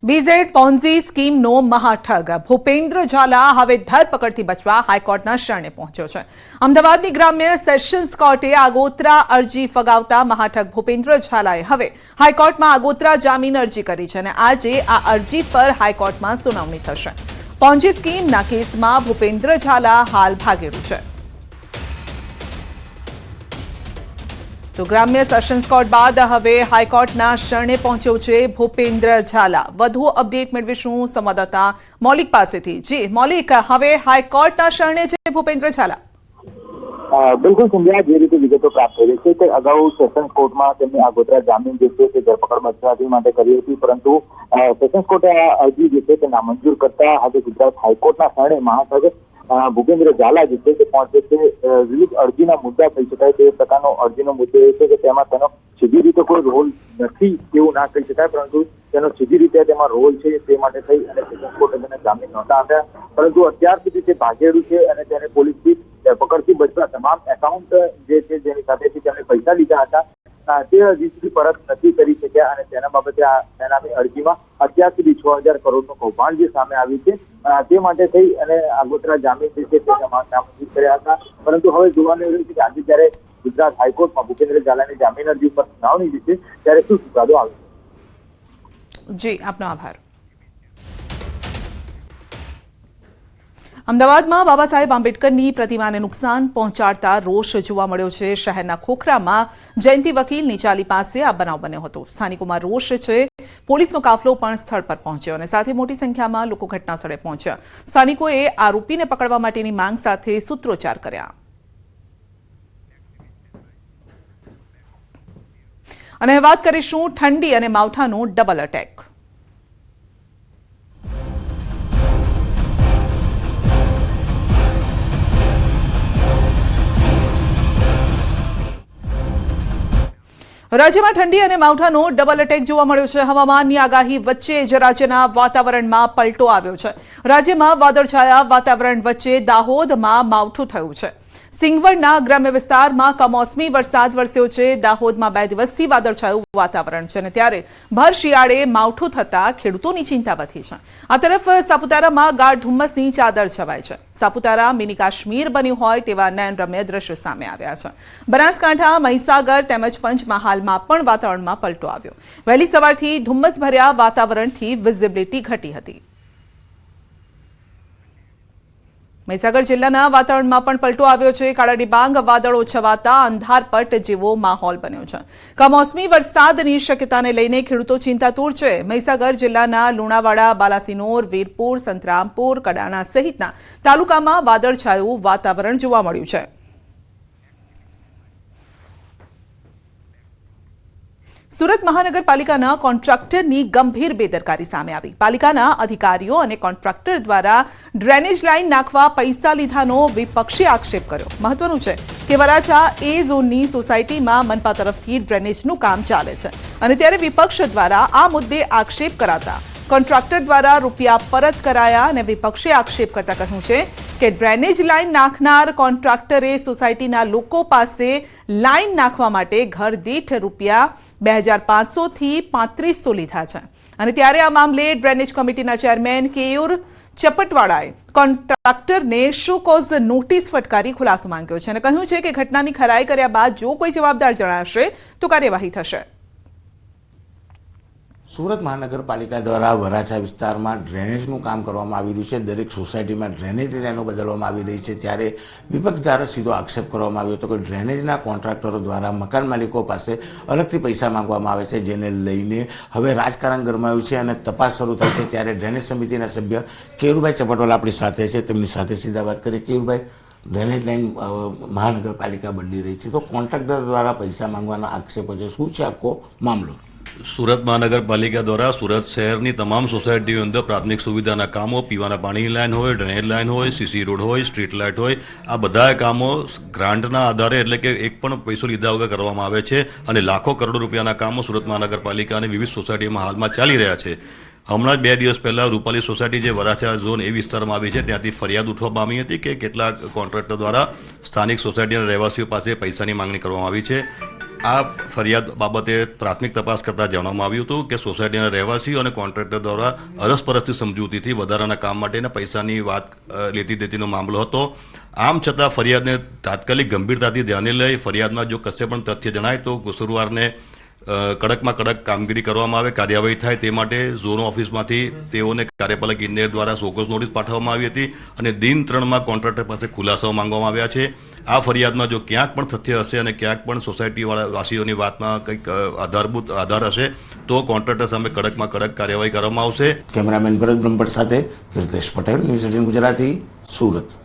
BZ Ponzi સ્કીમનો મહાઠગ Bhupendra Jhala હવે ધરપકડથી બચવા હાઈકોર્ટના શરણે પહોંચ્યો છે। અમદાવાદની ગ્રામ્ય સેશન્સ કોર્ટે આગોતરા અરજી ફગાવતા મહાઠગ ભૂપેન્દ્ર ઝાલાએ હવે હાઈકોર્ટમાં આગોતરા જામીન અરજી કરી છે અને આજે આ અરજી પર હાઈકોર્ટમાં સુનાવણી થશે। પોન્ઝી સ્કીમના કેસમાં ભૂપેન્દ્ર ઝાલા હાલ ભાગેડુ છે। तो ग्राम्य सेशन्स कोर्ट बाद हवे हाईकोर्टना शरणे पहुंच्यो छे भूपेन्द्र झाला। વધુ અપડેટ મેળવીશું સંવાદદાતા મૌલિક પાસેથી। જી મૌલિક, હવે હાઈકોર્ટના શરણે છે ભૂપેન્દ્ર ઝાલા। બિલકુલ સંધ્યા, જે રીતે વિગતો પ્રાપ્ત થઈ છે કે અગાઉ સેશન્સ કોર્ટમાં તેમની આગોતરા જામીન જે છે તે ધરપકડ બચવાથી માટે કરી હતી, પરંતુ સેશન્સ કોર્ટે આ અરજી જે છે તે નામંજૂર કરતા હવે ગુજરાત હાઈકોર્ટના શરણે મહાઠગ ભૂપેન્દ્ર ઝાલા જે છે તે પહોંચે છે। વિવિધ અરજીના મુદ્દા કહી શકાય તે પ્રકારનો અરજીનો મુદ્દો એ છે કે તેમાં તેનો સીધી રીતે કોઈ રોલ નથી એવું ના કહી શકાય, પરંતુ તેનો સીધી રીતે તેમાં રોલ છે તે માટે થઈ અને સેશન્સ કોર્ટે તેને જામીન નહોતા આપ્યા, પરંતુ અત્યાર સુધી તે ભાગેડુ છે અને તેને પોલીસથી પકડથી બચવા તમામ એકાઉન્ટ જે છે જેની સાથેથી તેમણે પૈસા લીધા હતા તે હજી સુધી પરત નથી કરી શક્યા અને તેના બાબતે તેનાની અરજીમાં અત્યાર સુધી 6,000 કરોડનું કૌભાંડ જે સામે આવ્યું છે તે માટે થઈ અને આગોતરા જામીન જે છે તે નામંજૂર કર્યા હતા। પરંતુ હવે જોવાનું રહ્યું છે કે આજે જ્યારે ગુજરાત હાઈકોર્ટમાં ભૂપેન્દ્ર ઝાલાની જામીન અરજી પર સુનાવણી જે છે ત્યારે શું ચુકાદો આવે છે। જી આપનો આભાર। અમદાવાદમાં બાબા સાહેબ આંબેડકરની પ્રતિમાને નુકસાન પહોંચાડતા રોષ જોવા મળ્યો છે। શહેરના ખોખરામાં જયંતિ વકીલની ચાલી પાસે આ બનાવ બન્યો હતો। સ્થાનિકોમાં રોષ છે। પોલીસનો કાફલો પણ સ્થળ પર પહોંચ્યો અને સાથે મોટી સંખ્યામાં લોકો ઘટના સ્થળે પહોંચ્યા। સ્થાનિકોએ આરોપીને પકડવા માટેની માંગ સાથે સૂત્રોચ્ચાર કર્યા અને વાત કરીશું ઠંડી અને માવઠાનો ડબલ અટેક। રાજ્યમાં ઠંડી અને માવઠાનો ડબલ અટેક જોવા મળ્યો છે। હવામાનની આગાહી વચ્ચે જ રાજ્યના વાતાવરણમાં પલટો આવ્યો છે। રાજ્યમાં વાદળછાયા વાતાવરણ વચ્ચે દાહોદમાં માવઠું થયું છે। સિંગવડના ગ્રામ્ય વિસ્તારમાં કમોસમી વરસાદ વરસ્યો છે। દાહોદમાં 2 દિવસથી વાદળછાયું વાતાવરણ છે અને ત્યારે ભર શિયાળે માવઠું થતા ખેડૂતોની ચિંતા વધી છે। આ તરફ સાપુતારામાં ગાઢ ધુમ્મસની ચાદર છવાઈ છે। સાપુતારા મિની કાશ્મીર બન્યું હોય તેવા નયનરમ્ય દ્રશ્યો સામે આવ્યા છે। બનાસકાંઠા, મહીસાગર તેમજ પંચમહાલમાં પણ વાતાવરણમાં પલટો આવ્યો। વહેલી સવારથી ધુમ્મસભર્યા વાતાવરણથી વિઝિબિલિટી ઘટી હતી। મહીસાગર જિલ્લાના વાતાવરણમાં પણ પલટો આવ્યો છે। કાળા ડિબાંગ વાદળો છવાતા અંધારપટ જેવો માહોલ બન્યો છે। કમોસમી વરસાદની શક્યતાને લઈને ખેડૂતો ચિંતાતુર છે। મહીસાગર જિલ્લાના લુણાવાડા, બાલાસિનોર, વીરપુર, સંતરામપુર, કડાણા સહિતના તાલુકામાં વાદળછાયું વાતાવરણ જોવા મળ્યું છે। સુરત મહાનગરપાલિકાના કોન્ટ્રાક્ટરની ગંભીર બેદરકારી સામે આવી। પાલિકાના અધિકારીઓ અને કોન્ટ્રાક્ટર દ્વારા ડ્રેનેજ લાઇન નાખવા પૈસા લીધાનો વિપક્ષે આક્ષેપ કર્યો। મહત્વનું છે કે વરાછા એ ઝોનની સોસાયટીમાં મનપા તરફથી ડ્રેનેજનું કામ ચાલે છે અને ત્યારે વિપક્ષ દ્વારા આ મુદ્દે આક્ષેપ કરાતા કોન્ટ્રાક્ટર દ્વારા રૂપિયા પરત કરાયા અને વિપક્ષે આક્ષેપ કરતા કહ્યું છે કે ડ્રેનેજ લાઇન નાખનાર કોન્ટ્રાક્ટરે સોસાયટીના લોકો પાસે લાઇન નાખવા માટે ઘર દીઠ રૂપિયા 2,500 થી 3,500 લીધા છે અને ત્યારે આ મામલે ડ્રેનેજ કમિટીના ચેરમેન કેયુર ચપટવાળાએ કોન્ટ્રાક્ટરને શો કોઝ નોટિસ ફટકારી ખુલાસો માંગ્યો છે અને કહ્યું છે કે ઘટનાની ખરાઈ કર્યા બાદ જો કોઈ જવાબદાર જણાશે તો કાર્યવાહી થશે। સુરત મહાનગરપાલિકા દ્વારા વરાછા વિસ્તારમાં ડ્રેનેજનું કામ કરવામાં આવી રહ્યું છે। દરેક સોસાયટીમાં ડ્રેનેજની લાઈનો બદલવામાં આવી રહી છે, ત્યારે વિપક્ષ દ્વારા સીધો આક્ષેપ કરવામાં આવ્યો હતો કે ડ્રેનેજના કોન્ટ્રાક્ટરો દ્વારા મકાન માલિકો પાસે અલગથી પૈસા માંગવામાં આવે છે, જેને લઈને હવે રાજકારણ ગરમાયું છે અને તપાસ શરૂ થઈ છે। ત્યારે ડ્રેનેજ સમિતિના સભ્ય કેયુરભાઈ ચપટવાલા આપણી સાથે છે, તેમની સાથે સીધા વાત કરીએ। કેયુરભાઈ, ડ્રેનેજ લાઈન મહાનગરપાલિકા બદલી રહી છે તો કોન્ટ્રાક્ટર દ્વારા પૈસા માંગવાના આક્ષેપો છે, શું છે આખો મામલો? સુરત મહાનગરપાલિકા દ્વારા સુરત શહેરની તમામ સોસાયટીઓ અંદર પ્રાથમિક સુવિધાના કામો, પીવાના પાણીની લાઇન હોય, ડ્રેનેજ લાઇન હોય, સીસી રોડ હોય, સ્ટ્રીટ લાઇટ હોય, આ બધા કામો ગ્રાન્ટના આધારે એટલે કે એક પણ પૈસો લીધા વગર કરવામાં આવે છે અને લાખો કરોડો રૂપિયાના કામો સુરત મહાનગરપાલિકા અને વિવિધ સોસાયટીમાં હાલમાં ચાલી રહ્યા છે। હમણાં જ 2 દિવસ પહેલાં રૂપાલી સોસાયટી જે વરાછા ઝોન એ વિસ્તારમાં આવી છે ત્યાંથી ફરિયાદ ઉઠવા પામી હતી કે કેટલાક કોન્ટ્રાક્ટર દ્વારા સ્થાનિક સોસાયટીના રહેવાસીઓ પાસે પૈસાની માંગણી કરવામાં આવી છે। આ ફરિયાદ બાબતે પ્રાથમિક તપાસ કરતાં જાણવામાં આવ્યું હતું કે સોસાયટીના રહેવાસીઓ અને કોન્ટ્રાક્ટર દ્વારા અરસપરસથી સમજૂતીથી વધારાના કામ માટેના પૈસાની વાત લેતી દેતીનો મામલો હતો. આમ છતાં ફરિયાદને તાત્કાલિક ગંભીરતાથી ધ્યાને લઈ ફરિયાદમાં જો કશે પણ તથ્ય જણાય તો કસૂરવારને કડકમાં કડક કામગીરી કરવામાં આવે, કાર્યવાહી થાય તે માટે ઝોન ઓફિસમાંથી તેઓને કાર્યપાલક ઇજનેર દ્વારા સોકોસ નોટિસ પાઠવવામાં આવી હતી અને દિન 3માં કોન્ટ્રાક્ટર પાસે ખુલાસાઓ માંગવામાં આવ્યા છે. આ ફરિયાદમાં જો ક્યાંક પણ તથ્ય હશે અને ક્યાંક પણ સોસાયટીવાળા વાસીઓની વાતમાં કંઈક આધાર હશે તો કોન્ટ્રાક્ટર સામે કડકમાં કડક કાર્યવાહી કરવામાં આવશે. કેમેરામેન ભરત બ્રહ્મભટ્ટ સાથે કીર્તેશ પટેલ, ન્યૂઝ 18 ગુજરાતી, સુરત.